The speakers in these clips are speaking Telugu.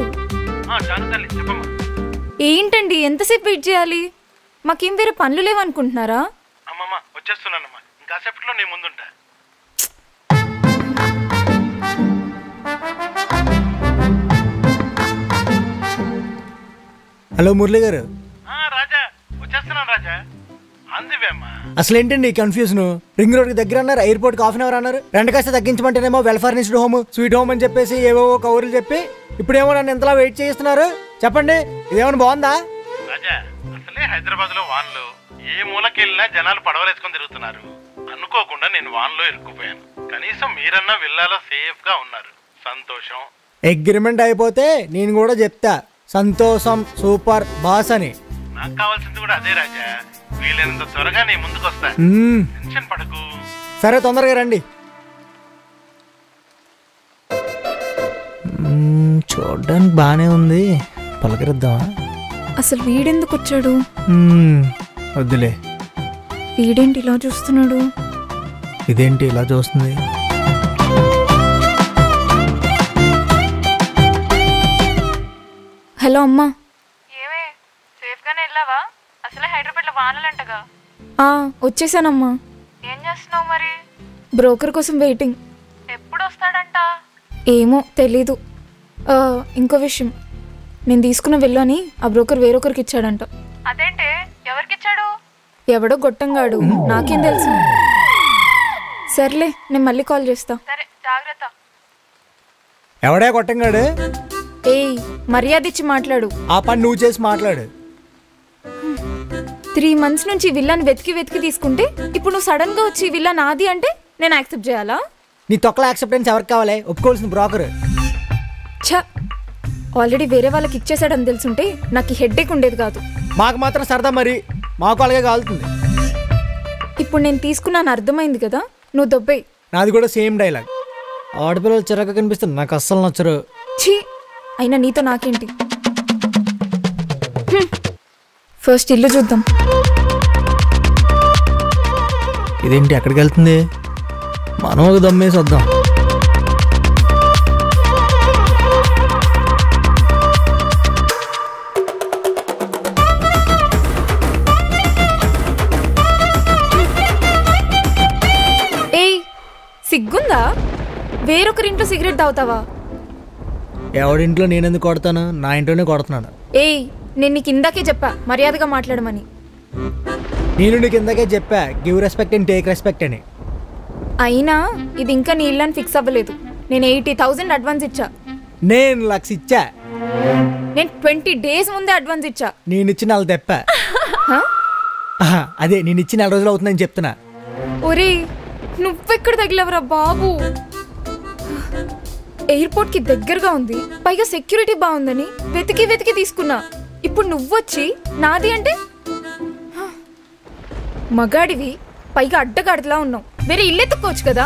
గారు ఏంటండి ఎంతసేపు వెయిట్ చేయాలి? మాకేం వేరే పనులు లేవనుకుంటున్నారా? అమ్మమ్మ వచ్చేస్తున్నానమ్మా, ఇంకాసేపట్లో నీ ముందుంటా. హలో మురళి గారు. రాజా వచ్చేస్తున్నాను రాజా. అసలు ఏంటండి కన్ఫ్యూజన్? రింగ్ రోడ్ కి దగ్గర అన్నారు, ఎయిర్పోర్ట్ కి ½ అవర్ అన్నారు. రెంట్ కాస్త తగ్గించమంటేనేమో well furnished home, sweet home అని చెప్పేసి ఏవేవో కౌరులు చెప్పి ఇప్పుడేమో నన్ను ఎంతలా వెయిట్ చేస్తున్నారు. చెప్పండి, ఇదేమన్నా బాగుందా? రాజా అసలే హైదరాబాద్ లో వాన్లు, ఏ మూలకెళ్ళినా జనాలు పడవలేసుకొని తిరుగుతున్నారు. అనుకోకుండా నేను వాన్లో ఇరుక్కుపోయాను. కనీసం మీరన్నా విల్లాలో సేఫ్ గా ఉన్నారు, సంతోషం. అగ్రిమెంట్ అయిపోతే నేను కూడా చెప్తా సంతోషం సూపర్ బాస్ అని. నాకు కావాల్సింది కూడా అదే రాజా. వీలైనంత త్వరగా నీ ముందుకు వస్తా, టెన్షన్ పడకు. సరే తొందరగా రండి. చూడడానికి బానే ఉంది, పలకరిద్దామా? అసలు వీడెందుకు వచ్చాడు? వద్దులే. వీడేంటి ఇలా చూస్తున్నాడు? ఇదేంటి ఇలా చూస్తుంది? హలో అమ్మా. ఏమే సేఫ్ గానే వెళ్ళావా? అసలే హైదరాబాద్ లో వానలంటగా. వచ్చేసానమ్మా. ఏం చేస్తున్నావు మరి? బ్రోకర్ కోసం వెయిటింగ్. ఎప్పుడు వస్తాడంట? ఏమో తెలీదు. ఇంకో విషయం, నేను తీసుకున్న వెళ్ళని ఆ బ్రోకర్ వేరొకరికి ఇచ్చాడంట. అదేంటే, ఎవరికిచ్చాడు? ఎవడో గొట్టంగాడు, నాకేం తెలుసు. సర్లే, నేను మళ్ళీ కాల్ చేస్తా. సరే జాగ్రత్త. ఎవడే గొట్టంగాడు? ఏయ్, మర్యాద ఇచ్చి మాట్లాడు. ఆ పని నువ్వు చేసి మాట్లాడు. 3 months నుంచి విల్లాని వెతికి వెతికి తీసుకుంటే ఇప్పుడు నువ్వు సడన్ గా వచ్చి విల్లా నాది అంటే నేను యాక్సెప్ట్ చేయాలా? నీ తొక్కల యాక్సెప్టెన్స్ ఎవరికి కావాలి? ఒప్పుకోవాల్సిన బ్రోకర్. ఆల్రెడీ వేరే వాళ్ళకి ఇచ్చేసాడని తెలుసుంటే నాకు హెడ్ఏక్ ఉండేది కాదు. మాకు మాత్రం సరదా, మరి మాకు అలాగే కాలుతుంది. ఇప్పుడు నేను తీసుకున్నాను అర్థమైంది కదా, నువ్వు దొబ్బేయి. నాది కూడా సేమ్ డైలాగ్. ఆడపిల్లలు చిరక కనిపిస్తుంది, నాకు అస్సలు నచ్చరు. ఛీ, అయినా నీతో నాకేంటి? ఫస్ట్ ఇల్లు చూద్దాం. ఇదేంటి ఎక్కడికి వెళ్తుంది? మనం ఒక దమ్మేసి వద్దాం. ఏయ్, సిగ్గుందా? వేరొకరింట్లో సిగరెట్ తాగుతావా? ఎవడింట్లో నేనెందుకు కొడతాను? నా ఇంట్లోనే కొడుతున్నాను. ఏయ్, నేను నీకు ఇందాకే చెప్పా మర్యాదగా మాట్లాడమని. నేను నీకు ఇందాకే చెప్పా give respect and take respect అని. అయినా ఇది ఇంకా నీ ఇల్లు అని ఫిక్స్ అవ్వలేదు. నేను 80,000 అడ్వాన్స్ ఇచ్చా. నేను 1,00,000 ఇచ్చా. నేను 20 days ముందే అడ్వాన్స్ ఇచ్చా. నేను ఇచ్చి 4 తెప్ప. అదే నేను ఇచ్చి 4 రోజులు అవుతుందని చెప్తున్నా. ఒరే, నువ్వెక్కడ తగిలవరా బాబు? ఎయిర్పోర్ట్ కి దగ్గరగా ఉంది, పైగా సెక్యూరిటీ బాగుందని వెతికి వెతికి తీసుకున్నా. ఇప్పుడు నువ్వొచ్చి నాది అంటే మగాడివి, పైగా అడ్డగాడిలా ఉన్నావు. వేరే ఇల్లు ఎత్తుకోవచ్చు కదా.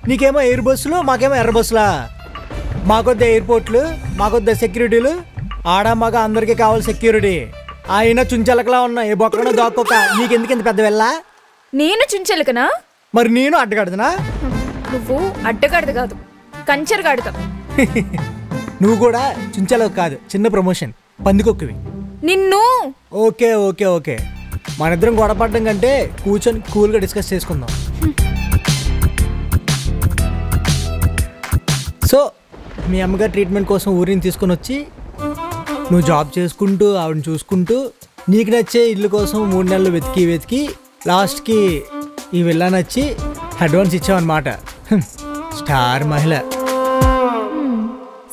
నీకేమో ఎయిర్ బస్సులు, మాకేమో ఎర్ర బస్సులా? మాకొద్ద ఎయిర్పోర్ట్లు, మాకొద్ద సెక్యూరిటీలు. ఆడ మగ అందరికీ కావాలి సెక్యూరిటీ. ఆయన చుంచలకలా ఉన్నా, ఏ బొక్కలో దాక్కోక. నీకెందుకు ఇంత పెద్ద వెళ్ళా? నేను చుంచలకనా? మరి నేను అడ్డగాడుతున్నా? నువ్వు అడ్డగాడిద కాదు, కంచరగాడుతా. నువ్వు కూడా చుంచలవు కాదు, చిన్న ప్రమోషన్, పందికొక్కువి. నిన్ను. ఓకే ఓకే ఓకే, మనిద్దరం గొడవపడడం కంటే కూర్చొని కూల్గా డిస్కస్ చేసుకుందాం. సో మీ అమ్మగారు ట్రీట్మెంట్ కోసం ఊరిని తీసుకొని వచ్చి నువ్వు జాబ్ చేసుకుంటూ ఆవిడని చూసుకుంటూ నీకు నచ్చే ఇల్లు కోసం 3 నెలలు వెతికి వెతికి లాస్ట్కి ఈ విల్లా నచ్చి అడ్వాన్స్ ఇచ్చావన్నమాట. స్టార్ మహిళ.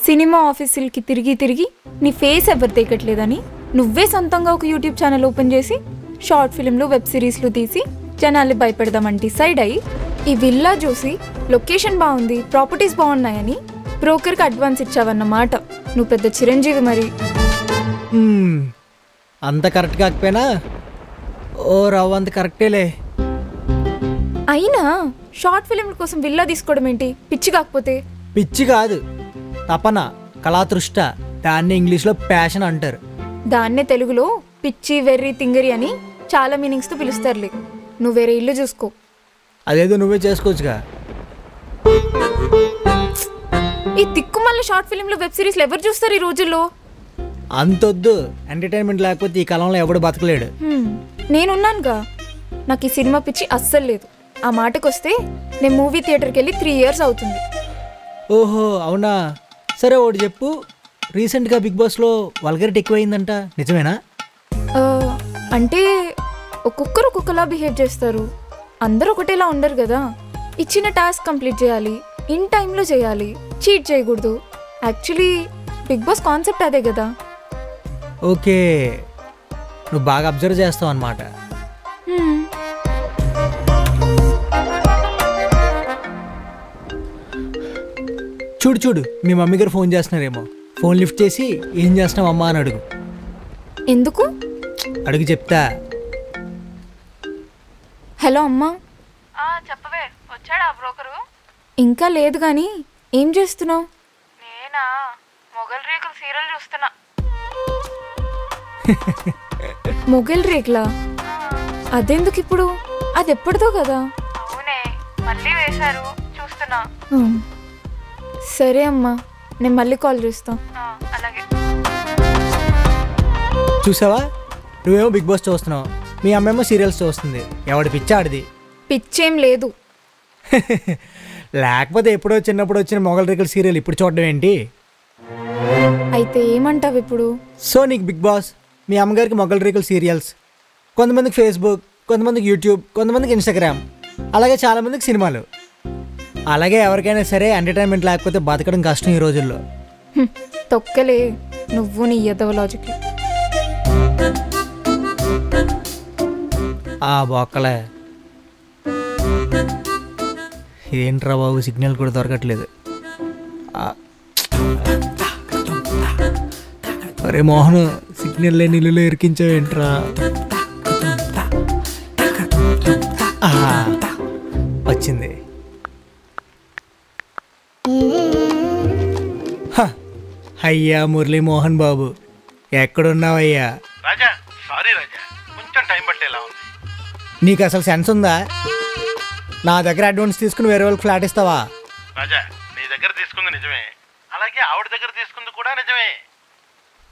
సినిమా ఆఫీసులకి తిరిగి తిరిగి నీ ఫేస్ ఎవరు తెగట్లేదని నువ్వే సొంతంగా ఒక యూట్యూబ్ ఛానల్ ఓపెన్ చేసి షార్ట్ ఫిల్మ్లు, వెబ్ సిరీస్లు తీసి జనాల్ని భయపెడదామని డిసైడ్ అయ్యి ఈ విల్లా చూసి లొకేషన్ బాగుంది, ప్రాపర్టీస్ బాగున్నాయని బ్రోకర్కి అడ్వాన్స్ ఇచ్చావన్నమాట. నువ్వు పెద్ద చిరంజీవి మరి. అంత కరెక్ట్ కాకపోయినా ఓ రవ్వ అంత కరెక్టేలే. అయినా షార్ట్ ఫిల్మ్ కోసం విల్లా తీసుకోవడం ఏంటి? పిచ్చి కాకపోతే? పిచ్చి కాదు, తపన, కళాతృష్ట. దాన్ని ఇంగ్లీష్లో ప్యాషన్ అంటారు. దాన్నే తెలుగులో పిచ్చి, వెర్రి, తింగరి అని చాలా మీనింగ్స్తో పిలుస్తారులే. నువ్వు వేరే ఇల్లు చూసుకో. అదేదో నువ్వే చేసుకోవచ్చుగా. ఈ తిక్కుమల్ల షార్ట్ ఫిల్మ్లు వెబ్ సిరీస్లు ఎవరు చూస్తారు ఈ రోజుల్లో? అంతొద్దు, ఎంటర్టైన్మెంట్ లేకపోతే ఈ కాలంలో ఎవడు బతకలేడు. నేనున్నానుగా, నాకు ఈ సినిమా పిచ్చి అస్సలు లేదు. ఆ మాటకొస్తే నేను మూవీ థియేటర్కి వెళ్ళి 3 years అవుతుంది. ఓహో అవునా? సరే ఒకటి చెప్పు, రీసెంట్గా బిగ్ బాస్లో వల్గరిటీ ఎక్కువైందంట, నిజమేనా? అంటే ఒక్కొక్కరు ఒక్కొక్కలా బిహేవ్ చేస్తారు, అందరూ ఒకటేలా ఉండరు కదా. ఇచ్చిన టాస్క్ కంప్లీట్ చేయాలి, ఇన్ టైంలో చేయాలి, చీట్ చేయకూడదు. యాక్చువల్లీ బిగ్ బాస్ కాన్సెప్ట్ అదే కదా. ఓకే, నువ్వు బాగా అబ్జర్వ్ చేస్తావు అన్నమాట. చూడు చూడు, మీ మమ్మీ గారు ఫోన్ చేస్తున్నారేమో. ఫోన్ లిఫ్ట్ చేసి ఏం చేస్తున్నావు అమ్మా అని అడుగు. ఎందుకు? అడుగు చెప్తా. హలో అమ్మా. చెప్పవే, వచ్చాడా బ్రోకరు? ఇంకా లేదు కానీ ఏం చేస్తున్నావు? నేనా, మొగల్ రేకులు సీరియల్ చూస్తున్నా. మొగల్ రేకులా? అదెందుకు ఇప్పుడు? అది ఎప్పటిదో కదా. అవునే, మళ్ళీ వేశారు, చూస్తున్నా. సరే అమ్మా, నేను మళ్ళీ కాల్ చేస్తా. అలాగే. చూసావా, నువ్వేమో బిగ్ బాస్ చూస్తున్నావు, మీ అమ్మేమో సీరియల్స్ చూస్తుంది. ఎవడి పిచ్చాడిది. పిచ్చేం లేదు. లేకపోతే ఎప్పుడో చిన్నప్పుడు వచ్చిన మొగల్ రేకుల సీరియల్ ఇప్పుడు చూడడం ఏంటి? అయితే ఏమంటావు ఇప్పుడు? సో నీకు బిగ్ బాస్, మీ అమ్మగారికి మొగల్ రేకుల సీరియల్స్, కొంతమందికి ఫేస్బుక్, కొంతమందికి యూట్యూబ్, కొంతమందికి ఇన్స్టాగ్రామ్, అలాగే చాలామందికి సినిమాలు. అలాగే ఎవరికైనా సరే ఎంటర్టైన్మెంట్ లేకపోతే బతకడం కష్టం ఈ రోజుల్లో. తొక్కలే నువ్వు నీ ఎదవ లాజిక్. ఆ బొక్కలే. ఇదేంట్రా బాబు, సిగ్నల్ కూడా దొరకట్లేదు. అరే మోహన్, సిగ్నల్ లేని ఇల్లులో ఇరికించావేంట్రా? వచ్చింది. అయ్యా మురళీ మోహన్ బాబు, ఎక్కడున్నావయ్యా? రాజా, సారీ రాజా, కొంచెం టైం పట్టేలా ఉంది. నీకు అసలు సెన్స్ ఉందా? నా దగ్గర అడ్వాన్స్ తీసుకుని వేరే వాళ్ళకి ఫ్లాట్ ఇస్తావా? రాజా, నీ దగ్గర తీసుకుంది నిజమే, అలాగే ఆవిడ దగ్గర తీసుకుంది కూడా నిజమే.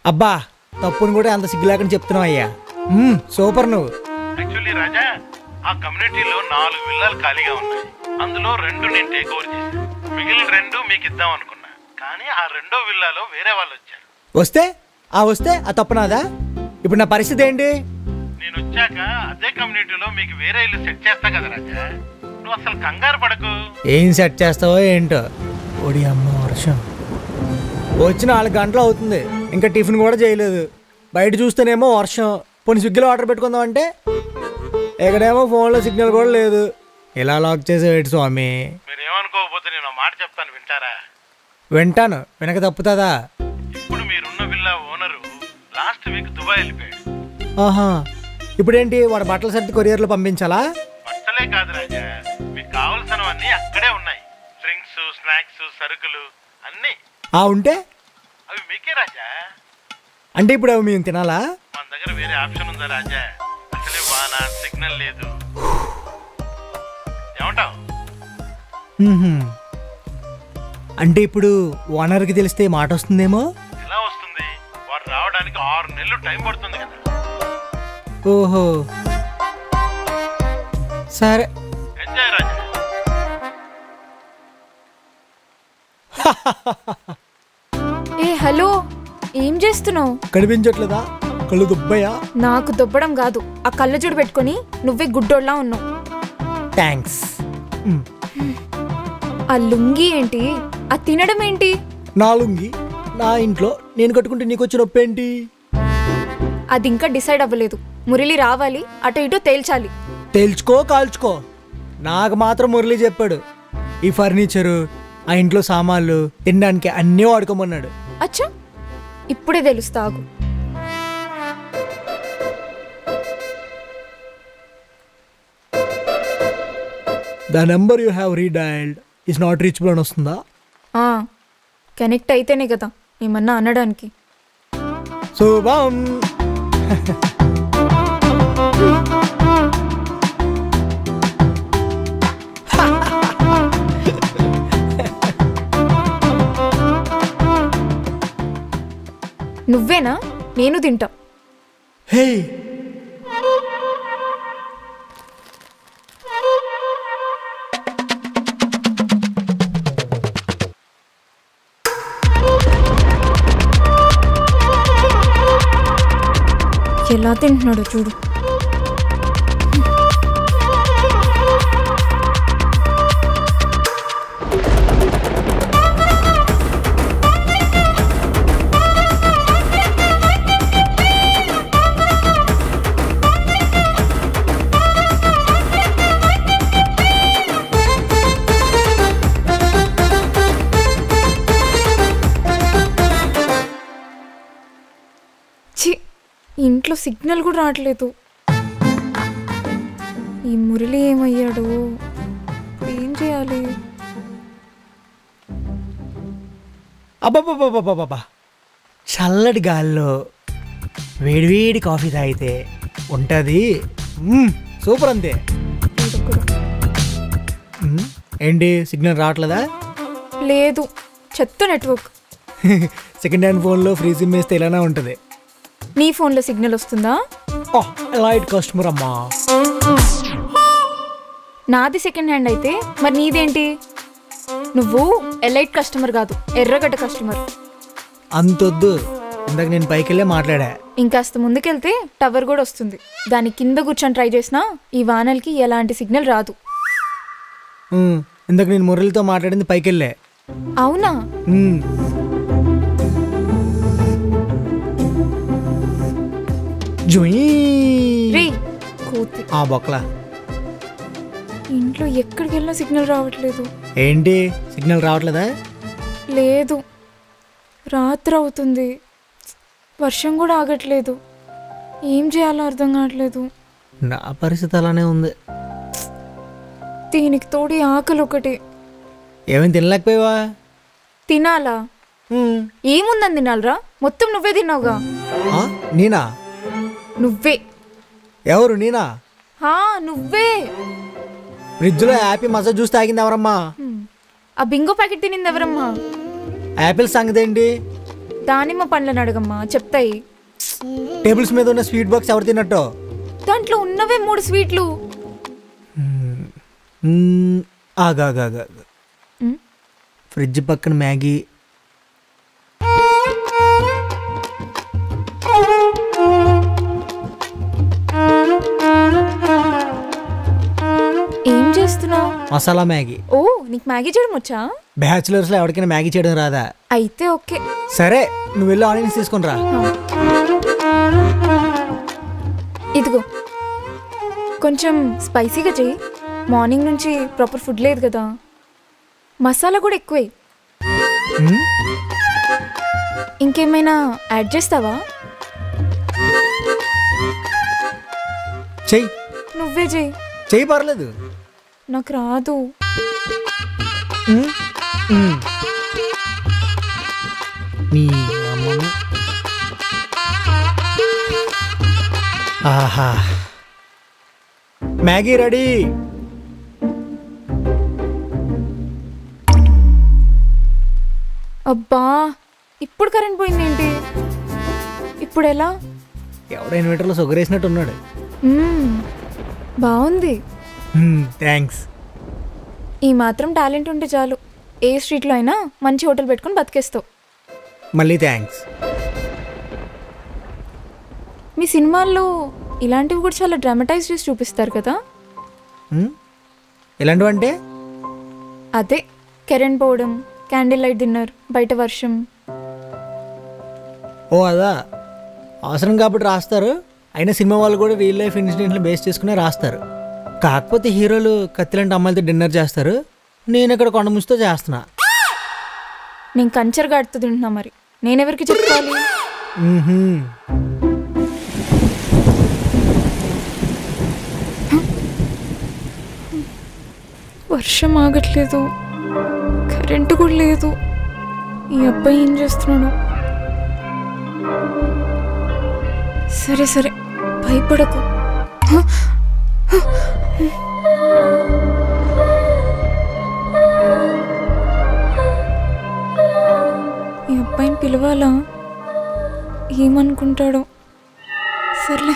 అబ్బా, తప్పును కూడా అంత సిగ్గు లేకుండా చెప్తున్నావు అయ్యా. సూపర్ నువ్వు. యాక్చువల్లీ రాజా, ఆ కమ్యూనిటీలో 4 విల్లాలు ఖాళీగా ఉన్నాయి. అందులో 2 నేను టేక్ ఓవర్ చేశాను, మిగిలిన 2 మీకు ఇద్దాం అనుకున్నా. కానీ ఆ 2వ విల్లాలో వేరే వాళ్ళు వచ్చారు. వస్తే ఆ తప్పునాదా? ఇప్పుడు నా పరిస్థితి ఏంటి? నేను వచ్చాక అదే కమ్యూనిటీలో మీకు వేరే ఇల్లు సెట్ చేస్తా కదా రాజా, నువ్వు అసలు కంగారు పడకు. ఏం సెట్ చేస్తావో ఏంటో. ఓడి అమ్మ వర్షం వచ్చి 4 గంటలు అవుతుంది, ఇంకా టిఫిన్ కూడా చేయలేదు. బయట చూస్తేనేమో వర్షం. పోనీ స్విగ్గీలో ఆర్డర్ పెట్టుకుందాం అంటే ఇక్కడేమో ఫోన్లో సిగ్నల్ కూడా లేదు. ఇలా లాక్ చేసేవేటి స్వామి? మీరేమనుకోకపోతే నేను మాట చెప్తాను, వింటారా? వింటాను, వెనక తప్పుతుందా? ఇప్పుడు మీరున్న villa owner last week Dubai వెళ్ళిపోయాడు. ఆహా, ఇప్పుడేంటి, వాడు బట్టల సర్ది కొరియర్లో పంపించాలా? బట్టలే కాదు రాజా, మీకు కావలసినవన్నీ అక్కడే ఉన్నాయి. డ్రింక్స్, స్నాక్స్, సరుకులు అన్నీ. ఉంటే అవి మీకే రాజా. అంటే ఇప్పుడు అవి మేము తినాలా? మన దగ్గర వేరే ఆప్షన్ ఉందా రాజా? అసలే వాన, సిగ్నల్ లేదు. ఏమంటావు? అంటే ఇప్పుడు ఓనర్కి తెలిస్తే మాట వస్తుందేమో. ఎలా వస్తుంది? వాడు రావడానికి 6 నెలలు టైం పడుతుంది కదా. ఓహో, సరే. ఎంజాయ్ రాజా. ఏ హలో, ఏం చేస్తున్నావు? కనిపించట్లేదా? కళ్ళు దుబ్బయా? నాకు దుబ్బడం కాదు, ఆ కళ్ళజోడు పెట్టుకొని నువ్వే గుడ్డోళ్ళలా ఉన్నావు. థ్యాంక్స్. ఆ లుంగి ఏంటి, ఆ తినడం ఏంటి? నా లుంగి నా ఇంట్లో నేను కట్టుకుంటే నీకు వచ్చి నొప్పి ఏంటి? అది ఇంకా డిసైడ్ అవ్వలేదు. మురళి రావాలి, అటు ఇటు తేల్చాలి. తేల్చుకో కాల్చుకో, నాకు మాత్రం మురళి చెప్పాడు ఈ ఫర్నిచరు, ఆ ఇంట్లో సామాన్లు, తినడానికి అన్నీ వాడుకోమన్నాడు. అచ్చా, ఇప్పుడే తెలుస్తాగు. The number you have redialled is not reachable అని వస్తుందా? కనెక్ట్ అయితేనే కదా ఏమన్నా అనడానికి. శుభం. నువ్వేనా? నేను తింటా. హే ఎలా తింటున్నాడో చూడు. ఇంట్లో సిగ్నల్ కూడా రావట్లేదు. ఈ మురళి ఏమయ్యాడు? ఏం చేయాలి? అబ్బబ్బబ్బబ్బబ్బబ్బా, చల్లటి గాల్లో వేడివేడి కాఫీ తాగితే ఉంటుంది సూపర్. అంతే. ఏంటి సిగ్నల్ రావట్లేదా? లేదు, చెత్త నెట్వర్క్. సెకండ్ హ్యాండ్ ఫోన్లో ఫ్రీ సిమ్ వేస్తే ఇలానే ఉంటుంది. నీ ఫోన్లో సిగ్నల్ వస్తుందా? లైట్ కస్టమర్ అమ్మా. నాది సెకండ్ హ్యాండ్ అయితే మరి నీదేంటి? నువ్వు ఎలైట్ కస్టమర్ కాదు, ఎర్రగడ్డ కస్టమర్. అంతొద్దు, ఇందాక నేను పైకి వెళ్ళే మాట్లాడా. ఇంకాస్త ముందుకెళ్తే టవర్ కూడా వస్తుంది. దాని కింద కూర్చొని ట్రై చేసినా ఈ వానల్కి ఎలాంటి సిగ్నల్ రాదు. ఇందాక నేను మురళితో మాట్లాడింది పైకి వెళ్ళే. అవునా? బొక్కలా ఇంట్లో ఎక్కడికి వెళ్ళినా సిగ్నల్ రావట్లేదు. ఏంటి సిగ్నల్ రావట్లేదా? లేదు, రాత్రి అవుతుంది, వర్షం కూడా ఆగట్లేదు. ఏం చేయాలో అర్థం కావట్లేదు. నా పరిస్థితి అలానే ఉంది. దీనికి తోడి ఆకలి ఒకటి. ఏమైనా తినలేకపోయావా? తినాలా? ఏముందని తినాలరా? మొత్తం నువ్వే తిన్నావుగా. నేనా? నువ్వే. ఎవరు? నేనా? నువ్వే. ఫ్రిడ్జ్ లో యాపిల్ మజా జ్యూస్ తాగింది ఎవరమ్మా? ఆ బింగో ప్యాకెట్ తినింది ఎవరమ్మా? యాపిల్ సంగతి ఏంటి? దానిమ్మ పండ్లను అడగమ్మా, చెప్తాయి. టేబుల్స్ మీద ఉన్న స్వీట్ బాక్స్ ఎవరు తిన్నట్టు? దాంట్లో ఉన్నవే 3 స్వీట్లు. ఆగా ఫ్రిడ్జ్ పక్కన మ్యాగీ. ఏం చేస్తున్నావు? మసాలా మ్యాగీ. ఓ, నీకు మ్యాగీ చేయడం వచ్చా? బ్యాచులర్స్ లో ఎవరికైనా మ్యాగీ చేయడం రాదా? అయితే ఓకే. సరే, నువ్వు వెళ్ళి ఆనియన్స్ తీసుకుని రా. ఇదిగో, కొంచెం స్పైసీగా చెయ్యి. మార్నింగ్ నుంచి ప్రాపర్ ఫుడ్ లేదు కదా. మసాలా కూడా ఎక్కువే. ఇంకేమైనా యాడ్ చేస్తావా? చెయ్యి. నువ్వే చెయ్యి. పర్లేదు, నాకు రాదు. ఆహా, మ్యాగీ రెడీ. అబ్బా, ఇప్పుడు కరెంట్ పోయిందేంటి? ఇప్పుడు ఎలా? ఎవడో ఇన్వర్టర్లో సొగరేసినట్టు ఉన్నాడు. బాగుంది. థ్యాంక్స్. ఈ మాత్రం టాలెంట్ ఉంటే చాలు, ఏ స్ట్రీట్లో అయినా మంచి హోటల్ పెట్టుకుని బతికేస్తావు. మళ్ళీ థ్యాంక్స్. మీ సినిమాల్లో ఇలాంటివి కూడా చాలా డ్రామటైజ్ చేసి చూపిస్తారు కదా. ఎలాంటివంటే? అదే కరెంట్ పోవడం, క్యాండిల్ లైట్ డిన్నర్, బయట వర్షం. ఓ అదా, అవసరం కాబట్టి రాస్తారు. అయినా సినిమా వాళ్ళు కూడా రియల్ లైఫ్ ఇన్సిడెంట్లు బేస్ చేసుకునే రాస్తారు. కాకపోతే హీరోలు కత్తిలాంటి అమ్మాయిలతో డిన్నర్ చేస్తారు, నేను ఇక్కడ కొండ ముచ్చుతో చేస్తున్నా. నేను కంచర్ గాడితో తింటున్నా, మరి నేనెవరికి చెప్పాలి? వర్షం ఆగట్లేదు, కరెంటు కూడా లేదు. ఈ అబ్బాయి ఏం చేస్తున్నాడు? సరే సరే, భయపడకు. ఈ అబ్బాయిని పిలవాలా? ఏమనుకుంటాడో. సర్లే.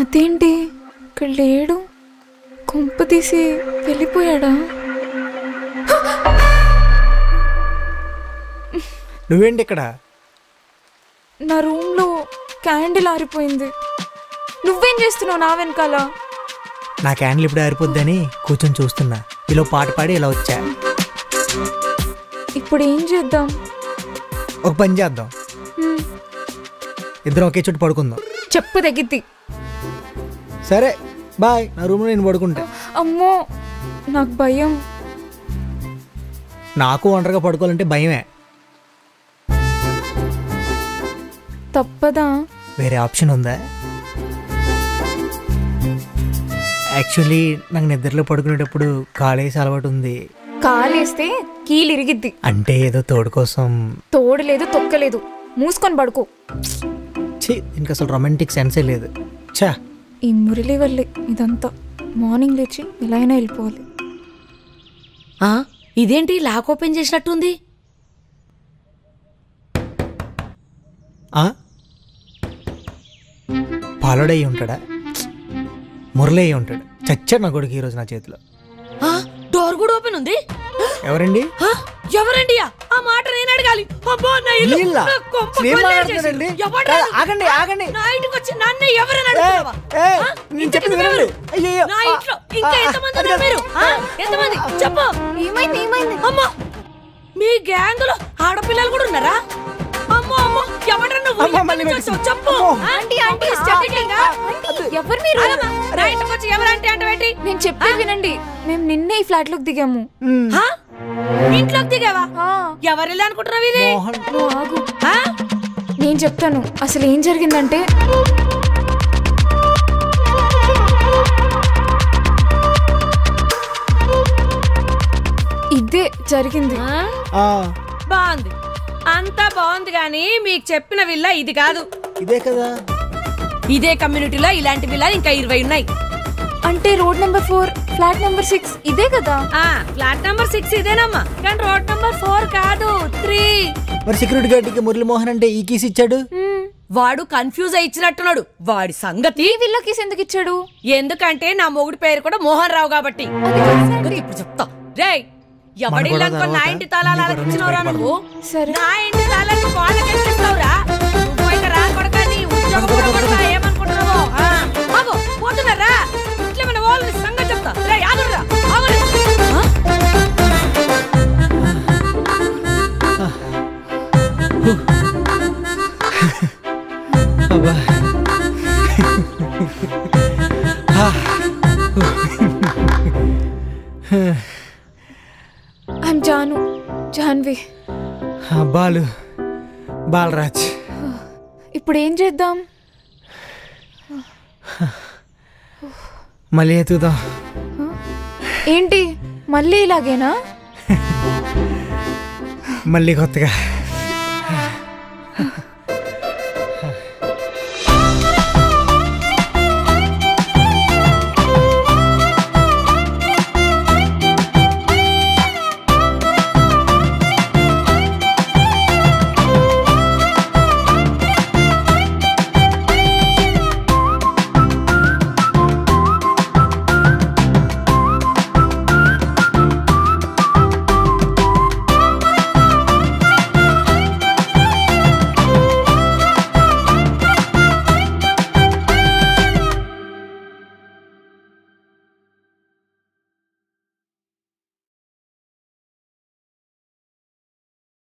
అదేంటి ఇక్కడ లేడు? కొంప తీసి వెళ్ళిపోయాడా? నువ్వేంటి ఇక్కడ? నా రూమ్లో క్యాండిల్ ఆరిపోయింది. నువ్వేం చేస్తున్నావు నా వెనకాల? నా క్యాండిల్ ఇప్పుడు ఆరిపోద్దని కూర్చొని చూస్తున్నా. ఇలా పాట పాడి ఇలా వచ్చా. ఇప్పుడు ఏం చేద్దాం? ఒక పని చేద్దాం, ఇద్దరం ఒకే చోటు పడుకుందాం. చెప్పు తగ్గిద్ది. సరే బాయ్, నా రూమ్లో నేను పడుకుంటా. అమ్మో నాకు భయం. నాకు ఒంటరిగా పడుకోవాలంటే భయమే. తప్పదా? వేరే ఆప్షన్ ఉందా? యాక్చువల్లీ నాకు నిద్రలో పడుకునేటప్పుడు కాలేసి అలవాటు ఉంది. కాలేస్తే కీలు ఇరిగిద్ది. అంటే ఏదో తోడు కోసం. తోడు లేదు తొక్కలేదు, మూసుకొని పడుకో. దీనికి అసలు రొమాంటిక్ సెన్సే లేదు. చా, ఈ మురళి వల్లే ఇదంతా. మార్నింగ్ లేచి ఎలా అయినా వెళ్ళిపోవాలి. ఇదేంటి లాక్ ఓపెన్ చేసినట్టుంది? పాలోడయ్యి ఉంటాడా? మురళి అయ్యి ఉంటాడు. చచ్చాడు నా కొడుకు ఈరోజు నా చేతిలో. డోర్ కూడా ఓపెన్ ఉంది. ఎవరండి? ఎవరండి? ఆ మాట నేను అడగాలి. ఆగండి ఆగండి. నా ఇంటికి వచ్చి నన్ను ఎవరైనా అడుగుతావా? నా ఇంట్లో ఇంకా ఎంతమంది ఉన్నారు మీరు? ఎంతమంది? చెప్పు. ఏమైంది? ఏమైంది? అమ్మా, మీ గ్యాంగ్ లో ఆడపిల్లలు కూడా ఉన్నారా? అమ్మో అమ్మో, ఎవరు నువ్వు? చెప్పు. ఎవరు మీరు? నా ఇంటికి వచ్చి ఎవరంటే అంటే నేను చెప్పేది వినండి. మేము నిన్నే ఈ ఫ్లాట్ లోకి దిగాము. ఇంట్లోకి దిగావా? ఎవరు అనుకుంటున్నావు? ఇది నువ్వు ఆగు, నేను చెప్తాను. అసలు ఏం జరిగిందంటే, ఇదే జరిగింది. బాగుంది, అంతా బాగుంది, గానీ మీకు చెప్పిన విల్లా ఇది కాదు. ఇదే కదా? ఇదే కమ్యూనిటీలో ఇలాంటి విల్లాలు ఇంకా 20 ఉన్నాయి. అంటే రోడ్ నెంబర్ 4, ఫ్లాట్ నెంబర్ 6 ఇదే కదా? ఫ్లాట్ నెంబర్ 6 ఇదేనమ్మా, కానీ రోడ్ నెంబర్ 4 కాదు, 3. మరి సెక్యూరిటీ గార్డ్కి మురళీమోహన్ అంటే ఈ కీస్ ఇచ్చాడు? వాడు కన్ఫ్యూజ్ అయి ఇచ్చినట్టున్నాడు. వాడి సంగతి విల్లా కీస్ ఎందుకు ఇచ్చాడు? ఎందుకంటే నా మొగుడి పేరు కూడా మోహన్ రావు కాబట్టి. ఇప్పుడు చెప్తా. రేయ్, ఎవడిల్లనుకో నా ఇంటి తాళాలు ఇచ్చినవరా నువ్వు? నా ఇంటి తాళాలు వాళ్ళకి ఎక్కిస్తావురా? నువ్వు ఇక రా కొడక, నీ ఉద్యోగం కూడా కొడక, ఏమనుకుంటున్నావో? పోతున్నారా? ఇట్లా మన వాళ్ళని సంగతి చెప్తా. రే ఆగురా, ఆగురా. ఐమ్ జాను, జాన్వి. బాలరాజ్. ఇప్పుడు ఏం చేద్దాం? మళ్ళీ ఎత్తుదాం. ఏంటి మళ్ళీ ఇలాగేనా? మళ్ళీ కొత్తగా.